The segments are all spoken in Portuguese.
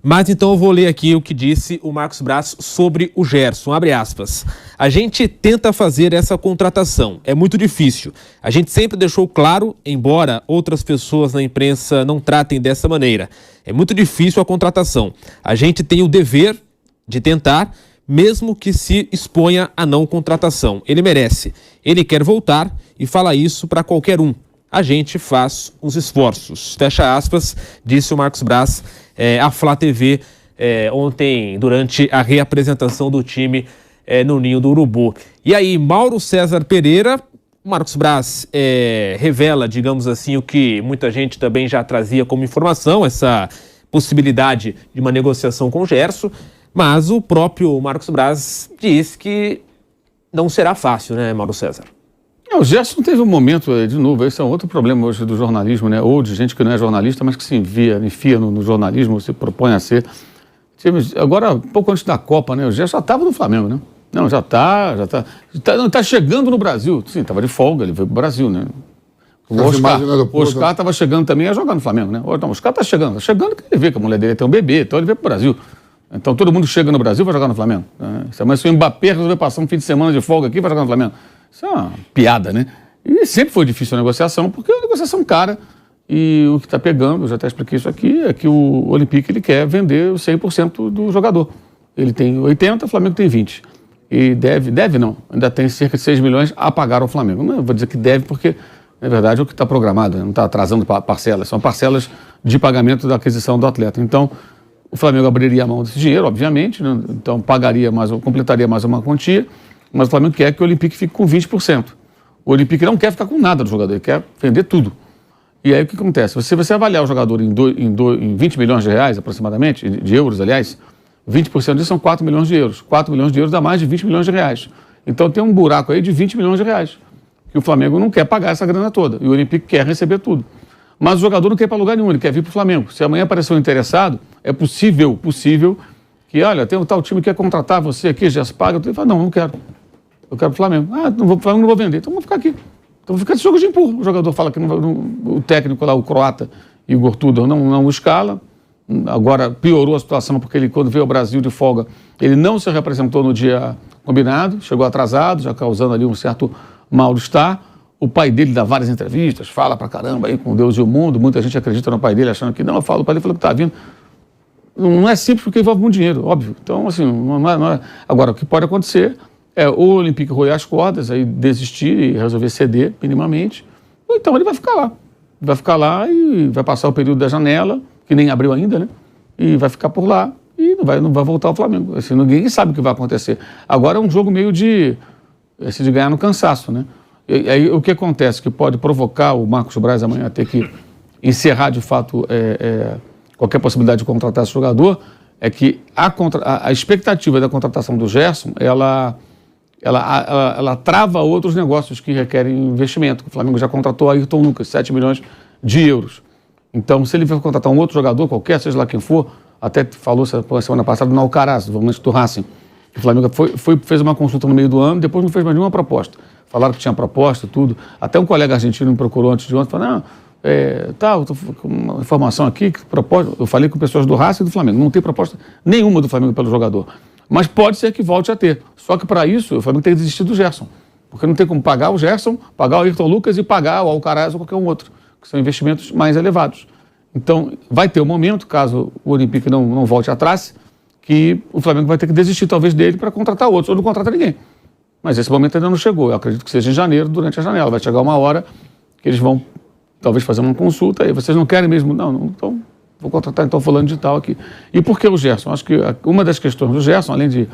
Mas então eu vou ler aqui o que disse o Marcos Braz sobre o Gerson, abre aspas. A gente tenta fazer essa contratação, é muito difícil. A gente sempre deixou claro, embora outras pessoas na imprensa não tratem dessa maneira. É muito difícil a contratação. A gente tem o dever de tentar, mesmo que se exponha a não contratação. Ele merece, ele quer voltar e fala isso para qualquer um. A gente faz os esforços. Fecha aspas, disse o Marcos Braz à Flá TV ontem, durante a reapresentação do time no Ninho do Urubu. E aí, Mauro César Pereira, o Marcos Braz revela, digamos assim, o que muita gente também já trazia como informação, essa possibilidade de uma negociação com o Gerson, mas o próprio Marcos Braz diz que não será fácil, né, Mauro César? O Gerson teve um momento, de novo, esse é um outro problema hoje do jornalismo, né? Ou de gente que não é jornalista, mas que se enfia no jornalismo, se propõe a ser. Agora, pouco antes da Copa, né? O Gerson já estava no Flamengo, né? Não, já está chegando no Brasil. Sim, estava de folga, ele veio para o Brasil, né? O Oscar estava chegando também, ia jogar no Flamengo, né? Não, o Oscar está chegando que ele vê que a mulher dele tem um bebê, então ele veio para o Brasil. Então todo mundo chega no Brasil vai jogar no Flamengo. Mas se o Mbappé resolver passar um fim de semana de folga aqui, vai jogar no Flamengo. Isso é uma piada, né? E sempre foi difícil a negociação, porque é uma negociação cara. E o que está pegando, eu já até expliquei isso aqui, é que o Olympique ele quer vender 100% do jogador. Ele tem 80%, o Flamengo tem 20%. E deve não, ainda tem cerca de 6 milhões a pagar ao Flamengo. Não vou dizer que deve, porque, na verdade, é o que está programado, né? Não está atrasando parcelas, são parcelas de pagamento da aquisição do atleta. Então, o Flamengo abriria a mão desse dinheiro, obviamente, né? Então completaria mais uma quantia, mas o Flamengo quer que o Olympique fique com 20%. O Olympique não quer ficar com nada do jogador, ele quer vender tudo. E aí o que acontece? Se você avaliar o jogador em 20 milhões de reais, aproximadamente, de euros, aliás, 20% disso são 4 milhões de euros. 4 milhões de euros dá mais de 20 milhões de reais. Então tem um buraco aí de 20 milhões de reais, que o Flamengo não quer pagar essa grana toda, e o Olympique quer receber tudo. Mas o jogador não quer ir para lugar nenhum, ele quer vir para o Flamengo. Se amanhã aparecer um interessado, é possível que, olha, tem um tal time que quer contratar você aqui, já se paga. Ele fala, não quero. Eu quero o Flamengo. Não vou pro Flamengo, não vou vender. Então vou ficar aqui. Então vou ficar de jogo de empurro. O jogador fala que o técnico lá, o croata, Igor Tudor, não escala. Agora piorou a situação porque ele, quando veio ao Brasil de folga, ele não se representou no dia combinado, chegou atrasado, já causando ali um certo mal-estar. O pai dele dá várias entrevistas, fala pra caramba aí com Deus e o mundo. Muita gente acredita no pai dele, achando que não. O pai dele falou que tá vindo. Não é simples porque envolve muito dinheiro, óbvio. Então, assim, não é. Agora, o que pode acontecer é o Olympique roer as cordas, aí desistir e resolver ceder minimamente, ou então ele vai ficar lá. Vai ficar lá e vai passar o período da janela, que nem abriu ainda, né? E vai ficar por lá e não vai voltar ao Flamengo. Assim, ninguém sabe o que vai acontecer. Agora é um jogo meio de ganhar no cansaço, né? E aí o que acontece, que pode provocar o Marcos Braz amanhã a ter que encerrar de fato qualquer possibilidade de contratar esse jogador, é que a expectativa da contratação do Gerson, ela trava outros negócios que requerem investimento. O Flamengo já contratou Ayrton Lucas, 7 milhões de euros. Então, se ele for contratar um outro jogador qualquer, seja lá quem for, até falou semana passada no Alcaraz, do Racing, que o Flamengo fez uma consulta no meio do ano, depois não fez mais nenhuma proposta. Falaram que tinha proposta, tudo. Até um colega argentino me procurou antes de ontem, falou, eu estou com uma informação aqui, que proposta. Eu falei com pessoas do Racing e do Flamengo, não tem proposta nenhuma do Flamengo pelo jogador. Mas pode ser que volte a ter. Só que para isso, o Flamengo tem que desistir do Gerson. Porque não tem como pagar o Gerson, pagar o Ayrton Lucas e pagar o Alcaraz ou qualquer um outro, que são investimentos mais elevados. Então, vai ter um momento, caso o Olympique não volte atrás, que o Flamengo vai ter que desistir talvez dele para contratar outros, ou não contrata ninguém. Mas esse momento ainda não chegou. Eu acredito que seja em janeiro, durante a janela. Vai chegar uma hora que eles vão talvez fazer uma consulta e vocês não querem mesmo? Não, então vou contratar então fulano de tal aqui. E por que o Gerson? Acho que uma das questões do Gerson, além de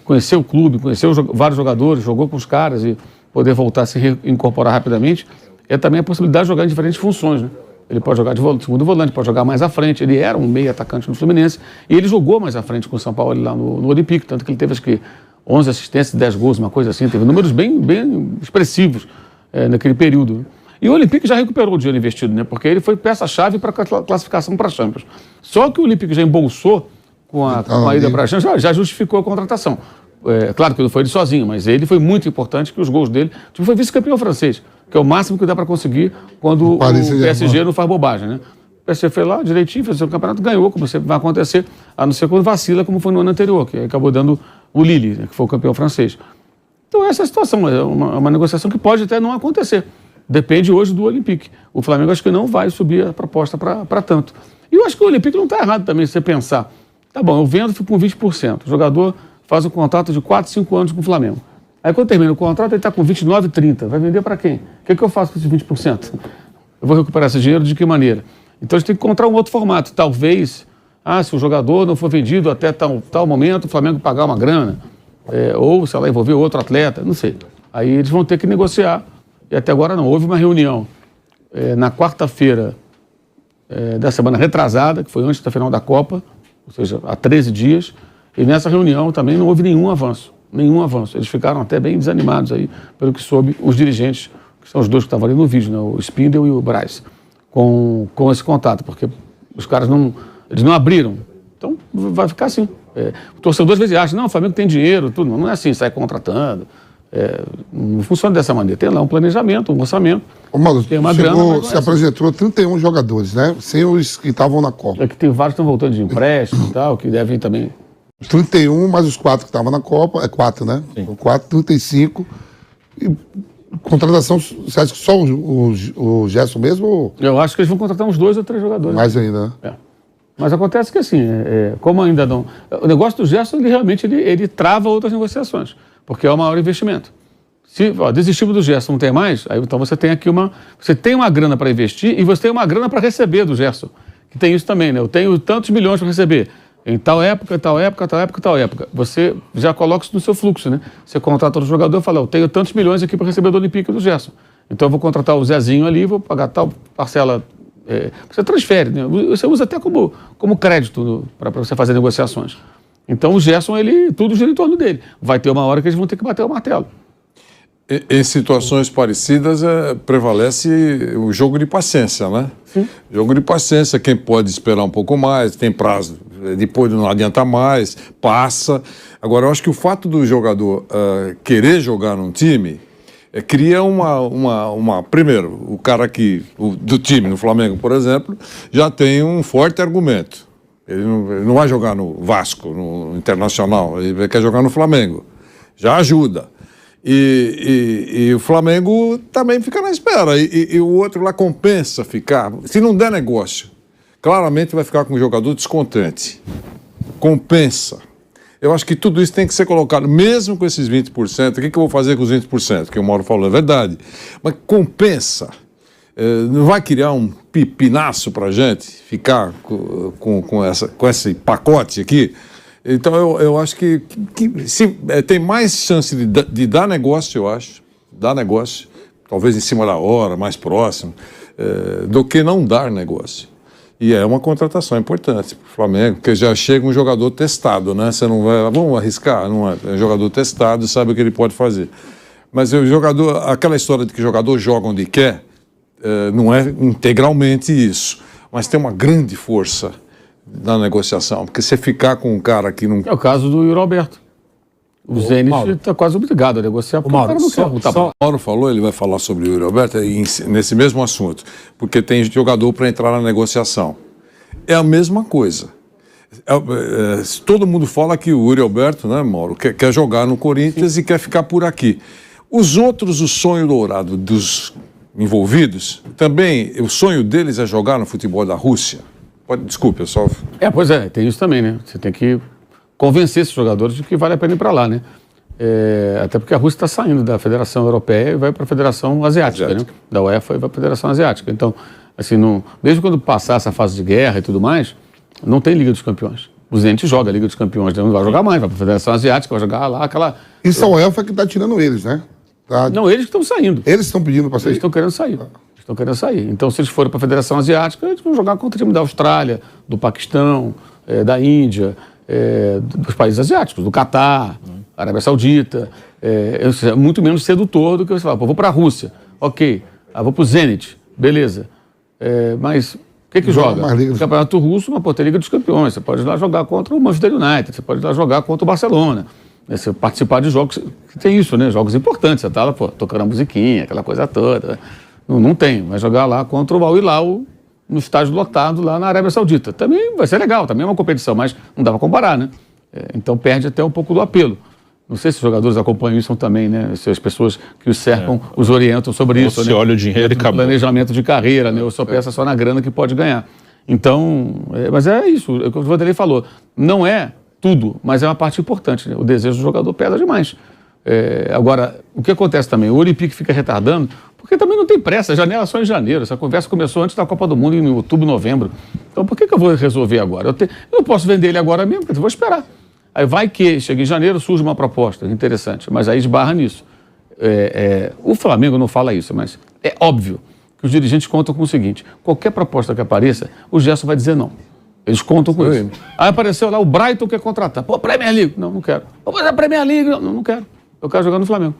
conhecer o clube, conhecer vários jogadores, jogou com os caras e poder voltar a se reincorporar rapidamente, é também a possibilidade de jogar em diferentes funções, né? Ele pode jogar de segundo volante, pode jogar mais à frente. Ele era um meio atacante no Fluminense e ele jogou mais à frente com o São Paulo lá no Olympique, tanto que ele teve, acho que, 11 assistências, 10 gols, uma coisa assim. Teve números bem expressivos naquele período. E o Olympique já recuperou o dinheiro investido, né? Porque ele foi peça-chave para a classificação para a Champions. Só que o Olympique já embolsou com a ida para a Champions, já justificou a contratação. Claro que não foi ele sozinho, mas ele foi muito importante, que os gols dele... Tipo, foi vice-campeão francês, que é o máximo que dá para conseguir quando o PSG não faz bobagem, né? O PSG foi lá direitinho, fez o seu campeonato, ganhou, como sempre vai acontecer, a não ser quando vacila, como foi no ano anterior, que acabou dando o Lille, né, que foi o campeão francês. Então essa é a situação, é uma negociação que pode até não acontecer. Depende hoje do Olympique. O Flamengo acho que não vai subir a proposta para tanto. E eu acho que o Olympique não está errado também, se você pensar. Tá bom, eu vendo, fico com 20%. O jogador faz um contrato de 4, 5 anos com o Flamengo. Aí quando termina o contrato, ele está com 29, 30. Vai vender para quem? O que eu faço com esses 20%? Eu vou recuperar esse dinheiro de que maneira? Então a gente tem que encontrar um outro formato. Talvez, se o jogador não for vendido até tal momento, o Flamengo pagar uma grana. Ou, sei lá, envolver outro atleta, não sei. Aí eles vão ter que negociar. E até agora não. Houve uma reunião na quarta-feira da semana retrasada, que foi antes da final da Copa, ou seja, há 13 dias, e nessa reunião também não houve nenhum avanço. Nenhum avanço. Eles ficaram até bem desanimados aí, pelo que soube, os dirigentes, que são os dois que estavam ali no vídeo, né, o Spindle e o Braz, com esse contato, porque os caras eles não abriram. Então vai ficar assim. O torcedor às vezes acha, não, o Flamengo tem dinheiro, tudo. Não é assim, sai contratando. Não funciona dessa maneira. Tem lá um planejamento, um orçamento. Ô, Mauro, tem uma grana. Se apresentou 31 jogadores, né? Sem os que estavam na Copa. É que tem vários que estão voltando de empréstimo e tal, que devem também. 31, mais os 4 que estavam na Copa. 4, né? Sim. 4, 35. E contratação, você acha que só o Gerson mesmo? Ou... Eu acho que eles vão contratar uns 2 ou 3 jogadores. Mais ainda, né? Mas acontece que assim, como ainda não... O negócio do Gerson, ele realmente ele trava outras negociações, porque é o maior investimento. Se desistimos do Gerson, não tem mais, aí então você tem aqui você tem uma grana para investir e você tem uma grana para receber do Gerson, que tem isso também, né? Eu tenho tantos milhões para receber em tal época, tal época, tal época, tal época. Você já coloca isso no seu fluxo, né? Você contrata o jogador e fala, eu tenho tantos milhões aqui para receber do Olympique e do Gerson. Então eu vou contratar o Zezinho ali, vou pagar tal parcela. Você transfere, né? Você usa até como crédito para você fazer negociações. Então o Gerson, tudo gira em torno dele. Vai ter uma hora que eles vão ter que bater o martelo. Em situações parecidas, prevalece o jogo de paciência, né? Sim. Jogo de paciência, quem pode esperar um pouco mais, tem prazo, depois não adianta mais, passa. Agora, eu acho que o fato do jogador querer jogar num time cria primeiro, o cara do time, no Flamengo, por exemplo, já tem um forte argumento. Ele não vai jogar no Vasco, no Internacional, ele quer jogar no Flamengo. Já ajuda. E o Flamengo também fica na espera. E o outro lá compensa ficar. Se não der negócio, claramente vai ficar com o jogador descontente. Compensa. Eu acho que tudo isso tem que ser colocado, mesmo com esses 20%. O que eu vou fazer com os 20%? Que o Mauro falou, é verdade. Mas compensa. Não vai criar um pipinaço para a gente ficar com esse pacote aqui? Então, eu acho que tem mais chance de dar negócio, eu acho, dar negócio, talvez em cima da hora, mais próximo, do que não dar negócio. E é uma contratação importante para o Flamengo, porque já chega um jogador testado, né? Você não vai, vamos arriscar, não é? É um jogador testado, sabe o que ele pode fazer. Mas o jogador, aquela história de que o jogador joga onde quer, não é integralmente isso, mas tem uma grande força na negociação, porque você ficar com um cara que não... É o caso do Yuri Alberto. O Zenit está quase obrigado a negociar, porque o cara não quer. O Mauro falou, ele vai falar sobre o Yuri Alberto nesse mesmo assunto, porque tem jogador para entrar na negociação. É a mesma coisa. Todo mundo fala que o Yuri Alberto, né, Mauro, quer jogar no Corinthians e quer ficar por aqui. Os outros, o sonho dourado dos envolvidos, também o sonho deles é jogar no futebol da Rússia. Desculpe, eu só... Pois é, tem isso também, né? Você tem que convencer esses jogadores de que vale a pena ir para lá, né? Até porque a Rússia está saindo da Federação Europeia e vai para a Federação Asiática, né? Da UEFA e vai para a Federação Asiática. Então, assim, mesmo quando passar essa fase de guerra e tudo mais, não tem Liga dos Campeões. O Zenit joga a Liga dos Campeões, não vai jogar mais, vai para a Federação Asiática, vai jogar lá aquela... Isso é a UEFA que está tirando eles, né? Não, eles que estão saindo. Eles estão pedindo para sair? Eles estão querendo sair. Estão querendo sair. Então, se eles forem para a Federação Asiática, eles vão jogar contra o time da Austrália, do Paquistão, da Índia, dos países asiáticos, do Catar, Arábia Saudita. É muito menos sedutor do que você falar, vou para a Rússia, ok, vou para o Zenit, beleza. Mas o que joga? O Campeonato Russo, mas tem Liga dos Campeões. Você pode ir lá jogar contra o Manchester United, você pode ir lá jogar contra o Barcelona. Você participar de jogos, tem isso, né? Jogos importantes, você está lá, tocando a musiquinha, aquela coisa toda. Não tem, vai jogar lá contra o Al Hilal no estádio lotado lá na Arábia Saudita. Também vai ser legal, também é uma competição, mas não dá para comparar, né? Então perde até um pouco do apelo. Não sei se os jogadores acompanham isso também, né? Se as pessoas que os cercam os orientam sobre isso. Você né? olha o dinheiro e acabou. Planejamento de carreira, né? Ou só pensa só na grana que pode ganhar. Então, mas é isso, é o que o Vanderlei falou. Não é tudo, mas é uma parte importante, né? O desejo do jogador pesa demais. Agora, o que acontece também? O Olympique fica retardando, porque também não tem pressa, a janela é só em janeiro. Essa conversa começou antes da Copa do Mundo, em outubro, novembro. Então, por que eu vou resolver agora? Eu não posso vender ele agora mesmo, porque eu vou esperar. Aí vai que chega em janeiro, surge uma proposta interessante, mas aí esbarra nisso. O Flamengo não fala isso, mas é óbvio que os dirigentes contam com o seguinte: qualquer proposta que apareça, o Gerson vai dizer não. Eles contam com isso. Aí apareceu lá, o Brighton quer contratar. Pô, Premier League. Não quero. Pô, mas a Premier League. Não quero. Eu quero jogar no Flamengo.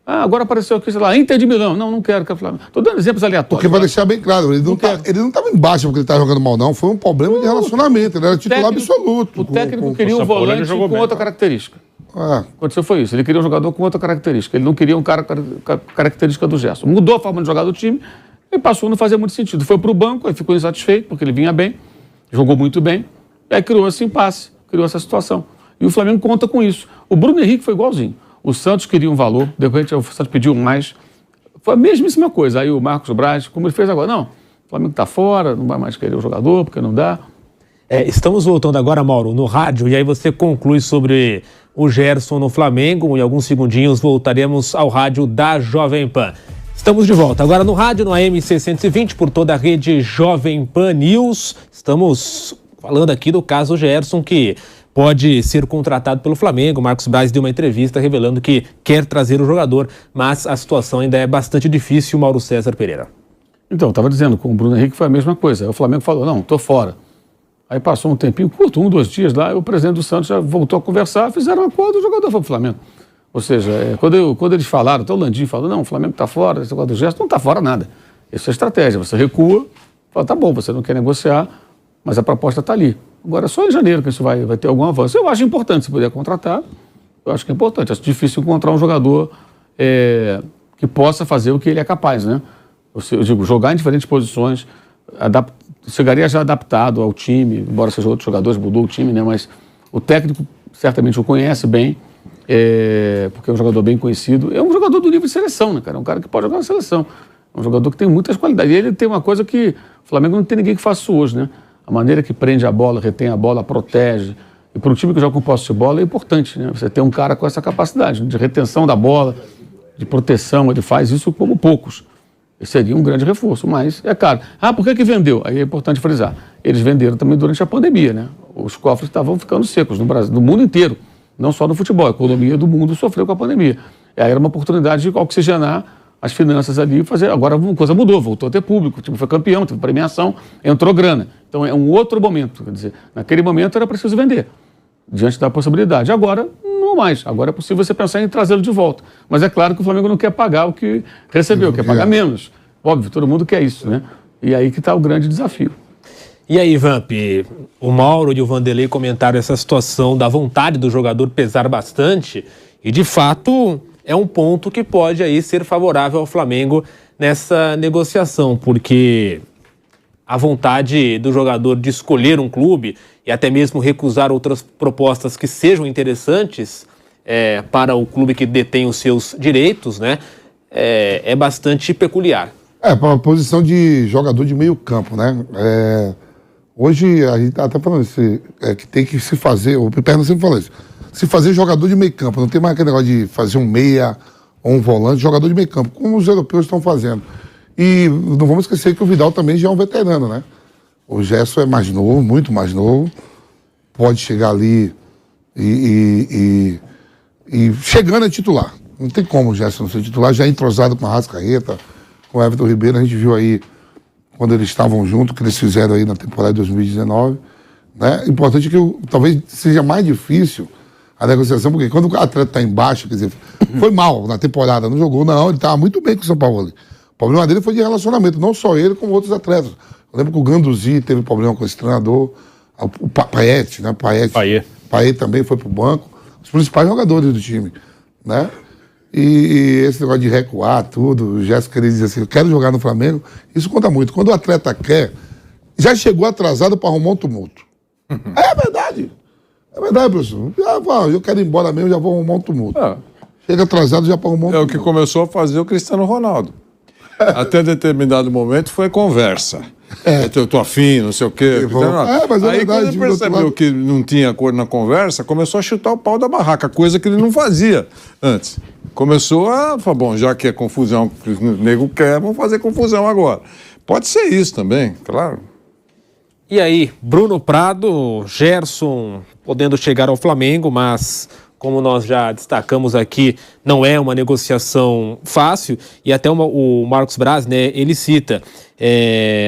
Agora apareceu aqui, sei lá, Inter de Milão. Não quero que é Flamengo. Estou dando exemplos aleatórios. Porque para deixar bem claro, ele não estava embaixo porque ele estava jogando mal, não. Foi um problema de relacionamento. Ele era titular absoluto. O técnico queria um volante com outra característica. Aconteceu foi isso. Ele queria um jogador com outra característica. Ele não queria um cara com a característica do Gerson. Mudou a forma de jogar do time e passou a não fazer muito sentido. Foi para o banco, aí ficou insatisfeito porque ele vinha bem, jogou muito bem. Aí criou esse impasse, criou essa situação. E o Flamengo conta com isso. O Bruno Henrique foi igualzinho. O Santos queria um valor, de repente o Santos pediu mais. Foi a mesmíssima coisa. Aí o Marcos Braz, como ele fez agora, não, o Flamengo está fora, não vai mais querer o jogador, porque não dá. Estamos voltando agora, Mauro, no rádio, e aí você conclui sobre o Gerson no Flamengo. Em alguns segundinhos voltaremos ao rádio da Jovem Pan. Estamos de volta agora no rádio, no AM 620, por toda a rede Jovem Pan News. Estamos falando aqui do caso Gerson, que pode ser contratado pelo Flamengo. O Marcos Braz deu uma entrevista revelando que quer trazer o jogador, mas a situação ainda é bastante difícil. Mauro César Pereira. Então, estava dizendo, com o Bruno Henrique foi a mesma coisa. Aí o Flamengo falou, não, estou fora. Aí passou um tempinho curto, 1, 2 dias lá, e o presidente do Santos já voltou a conversar, fizeram um acordo e o jogador foi para o Flamengo. Ou seja, quando eles falaram, até o Landim falou, não, o Flamengo está fora, esse negócio do gesto não está fora nada. Isso é estratégia, você recua, fala, tá bom, você não quer negociar, mas a proposta está ali. Agora, só em janeiro que isso vai ter algum avanço. Eu acho importante, se puder contratar, eu acho que é importante. Acho difícil encontrar um jogador que possa fazer o que ele é capaz, né? Eu digo, jogar em diferentes posições, chegaria já adaptado ao time, embora sejam outros jogadores, mudou o time, né? Mas o técnico certamente o conhece bem, porque é um jogador bem conhecido. É um jogador do nível de seleção, né, cara? É um cara que pode jogar na seleção. É um jogador que tem muitas qualidades. E ele tem uma coisa que o Flamengo não tem ninguém que faça isso hoje, né? A maneira que prende a bola, retém a bola, protege. E para um time que joga com posse de bola é importante, né? Você ter um cara com essa capacidade de retenção da bola, de proteção. Ele faz isso como poucos. Seria um grande reforço, mas é caro. Por que vendeu? Aí é importante frisar. Eles venderam também durante a pandemia, né? Os cofres estavam ficando secos no Brasil, no mundo inteiro. Não só no futebol. A economia do mundo sofreu com a pandemia. Aí era uma oportunidade de oxigenar as finanças ali e fazer. Agora a coisa mudou, voltou a ter público, o time foi campeão, teve premiação, entrou grana. Então é um outro momento. Quer dizer, naquele momento era preciso vender, diante da possibilidade. Agora, não mais. Agora é possível você pensar em trazê-lo de volta. Mas é claro que o Flamengo não quer pagar o que recebeu, quer pagar menos. Óbvio, todo mundo quer isso, né? E aí que está o grande desafio. E aí, Vamp, o Mauro e o Vanderlei comentaram essa situação da vontade do jogador pesar bastante e, de fato, é um ponto que pode aí ser favorável ao Flamengo nessa negociação, porque a vontade do jogador de escolher um clube e até mesmo recusar outras propostas que sejam interessantes para o clube que detém os seus direitos, né, é bastante peculiar. Para a posição de jogador de meio campo, né? Hoje a gente está até falando isso, que tem que se fazer, o Piperno sempre fala isso, se fazer jogador de meio campo, não tem mais aquele negócio de fazer um meia ou um volante, jogador de meio campo, como os europeus estão fazendo. E não vamos esquecer que o Vidal também já é um veterano, né? O Gerson é mais novo, muito mais novo, pode chegar ali e chegando a titular. Não tem como o Gerson não ser titular, já é entrosado com a Arrascaeta, com o Everton Ribeiro, a gente viu aí quando eles estavam juntos, que eles fizeram aí na temporada de 2019. Né? Importante que talvez seja mais difícil a negociação, porque quando o atleta está embaixo, quer dizer, foi mal na temporada, não jogou, não, ele estava muito bem com o São Paulo. O problema dele foi de relacionamento, não só ele, como outros atletas. Eu lembro que o Ganduzi teve problema com esse treinador, o Payet, né? Payet também foi pro banco, os principais jogadores do time, né? E esse negócio de recuar, tudo, o Gerson queria dizer assim, eu quero jogar no Flamengo, isso conta muito. Quando o atleta quer, já chegou atrasado para arrumar um tumulto. É verdade. É verdade, professor. Eu quero ir embora mesmo, já vou arrumar um tumulto. Chega atrasado já para arrumar um tumulto. É o que começou a fazer o Cristiano Ronaldo. Até determinado momento foi conversa. Eu tô afim, não sei o quê. Mas é aí verdade, quando ele percebeu que não tinha acordo na conversa, começou a chutar o pau da barraca, coisa que ele não fazia antes. Começou a falar, bom, já que é confusão que o nego quer, vamos fazer confusão agora. Pode ser isso também, claro. E aí, Bruno Prado, Gerson podendo chegar ao Flamengo, mas como nós já destacamos aqui, não é uma negociação fácil, e até o Marcos Braz, né, ele cita,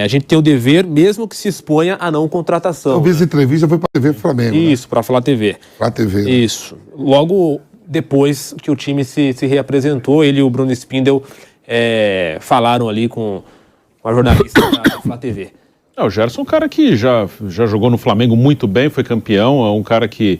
a gente tem o dever, mesmo que se exponha a não contratação. Eu vi essa entrevista, foi para a TV Flamengo. Isso, para Flá TV. Flá TV. Né? Isso. Logo depois que o time se reapresentou, ele e o Bruno Spindel falaram ali com a jornalista da Flá TV. O Gerson é um cara que já jogou no Flamengo muito bem, foi campeão, é um cara que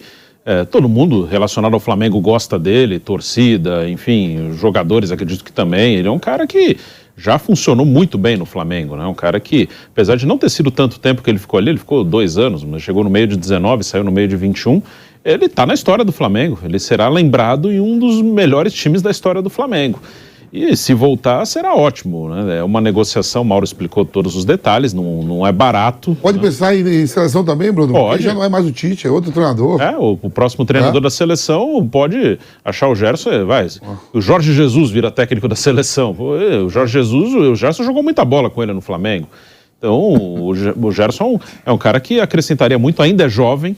todo mundo relacionado ao Flamengo gosta dele, torcida, enfim, jogadores acredito que também. Ele é um cara que já funcionou muito bem no Flamengo, né? Um cara que, apesar de não ter sido tanto tempo que ele ficou ali, ele ficou 2 anos, mas chegou no meio de 19, saiu no meio de 21, ele tá na história do Flamengo, ele será lembrado em um dos melhores times da história do Flamengo. E se voltar, será ótimo, né? É uma negociação, o Mauro explicou todos os detalhes, não é barato. Pode pensar em seleção também, Bruno? Pode. Porque já não é mais o Tite, é outro treinador. O próximo treinador da seleção pode achar o Gerson, o Jorge Jesus vira técnico da seleção. O Gerson jogou muita bola com ele no Flamengo. Então, o Gerson é um cara que acrescentaria muito, ainda é jovem,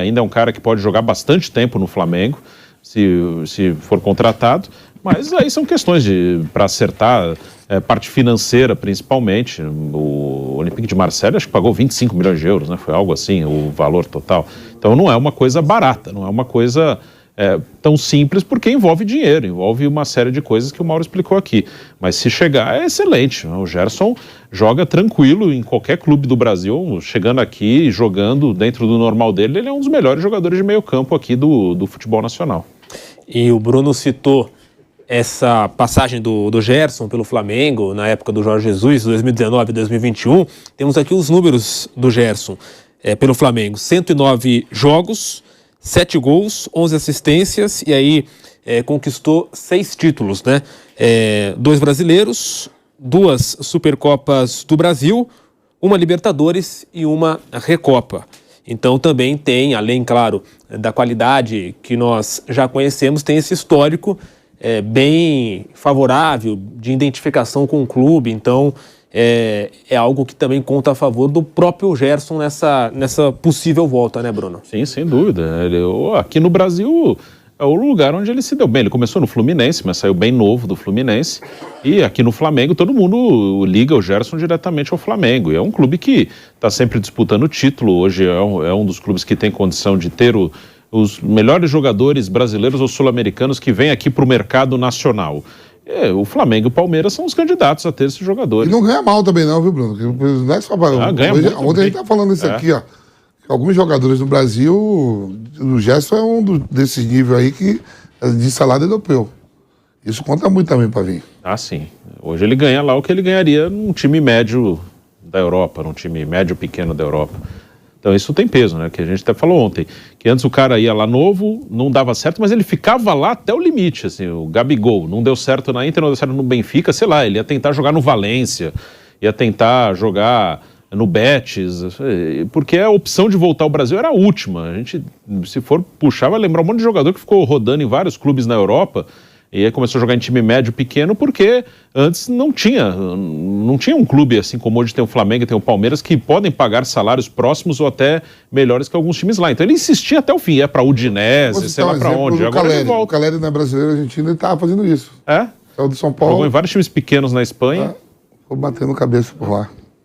ainda é um cara que pode jogar bastante tempo no Flamengo, se for contratado. Mas aí são questões para acertar, parte financeira principalmente. O Olympique de Marseille acho que pagou 25 milhões de euros, né? Foi algo assim, o valor total. Então não é uma coisa barata, não é uma coisa tão simples, porque envolve dinheiro, envolve uma série de coisas que o Mauro explicou aqui. Mas se chegar, é excelente. O Gerson joga tranquilo em qualquer clube do Brasil, chegando aqui, jogando dentro do normal dele, ele é um dos melhores jogadores de meio campo aqui do futebol nacional. E o Bruno citou essa passagem do Gerson pelo Flamengo, na época do Jorge Jesus, 2019 e 2021, temos aqui os números do Gerson pelo Flamengo. 109 jogos, 7 gols, 11 assistências, e aí conquistou 6 títulos, né? 2 brasileiros, 2 Supercopas do Brasil, 1 Libertadores e 1 Recopa. Então também tem, além, claro, da qualidade que nós já conhecemos, tem esse histórico bem favorável, de identificação com o clube. Então é algo que também conta a favor do próprio Gerson nessa possível volta, né, Bruno? Sim, sem dúvida. Aqui no Brasil é o lugar onde ele se deu bem. Ele começou no Fluminense, mas saiu bem novo do Fluminense. E aqui no Flamengo todo mundo liga o Gerson diretamente ao Flamengo. E é um clube que está sempre disputando o título. Hoje é um dos clubes que tem condição de ter os melhores jogadores brasileiros ou sul-americanos que vêm aqui para o mercado nacional. O Flamengo e o Palmeiras são os candidatos a ter esses jogadores. E não ganha mal também não, viu, Bruno? Não é só ganha muito ontem a gente tá falando isso aqui, ó. Alguns jogadores no Brasil, o Gerson é um desses níveis aí de salário europeu. Isso conta muito também para vir. Sim. Hoje ele ganha lá o que ele ganharia num time médio da Europa, num time médio pequeno da Europa. Então isso tem peso, né? Que a gente até falou ontem, que antes o cara ia lá novo, não dava certo, mas ele ficava lá até o limite, assim, o Gabigol, não deu certo na Inter, não deu certo no Benfica, sei lá, ele ia tentar jogar no Valência, ia tentar jogar no Betis, porque a opção de voltar ao Brasil era a última. A gente, se for puxar, vai lembrar um monte de jogador que ficou rodando em vários clubes na Europa, e aí começou a jogar em time médio pequeno, porque antes não tinha um clube assim como hoje tem o Flamengo e tem o Palmeiras que podem pagar salários próximos ou até melhores que alguns times lá. Então ele insistia até o fim, ia para Udinese, sei lá para onde. Agora ele volta. O Caleri não é brasileiro, argentino, ele estava fazendo isso. É o de São Paulo. Jogou em vários times pequenos na Espanha. Ficou batendo cabeça por lá.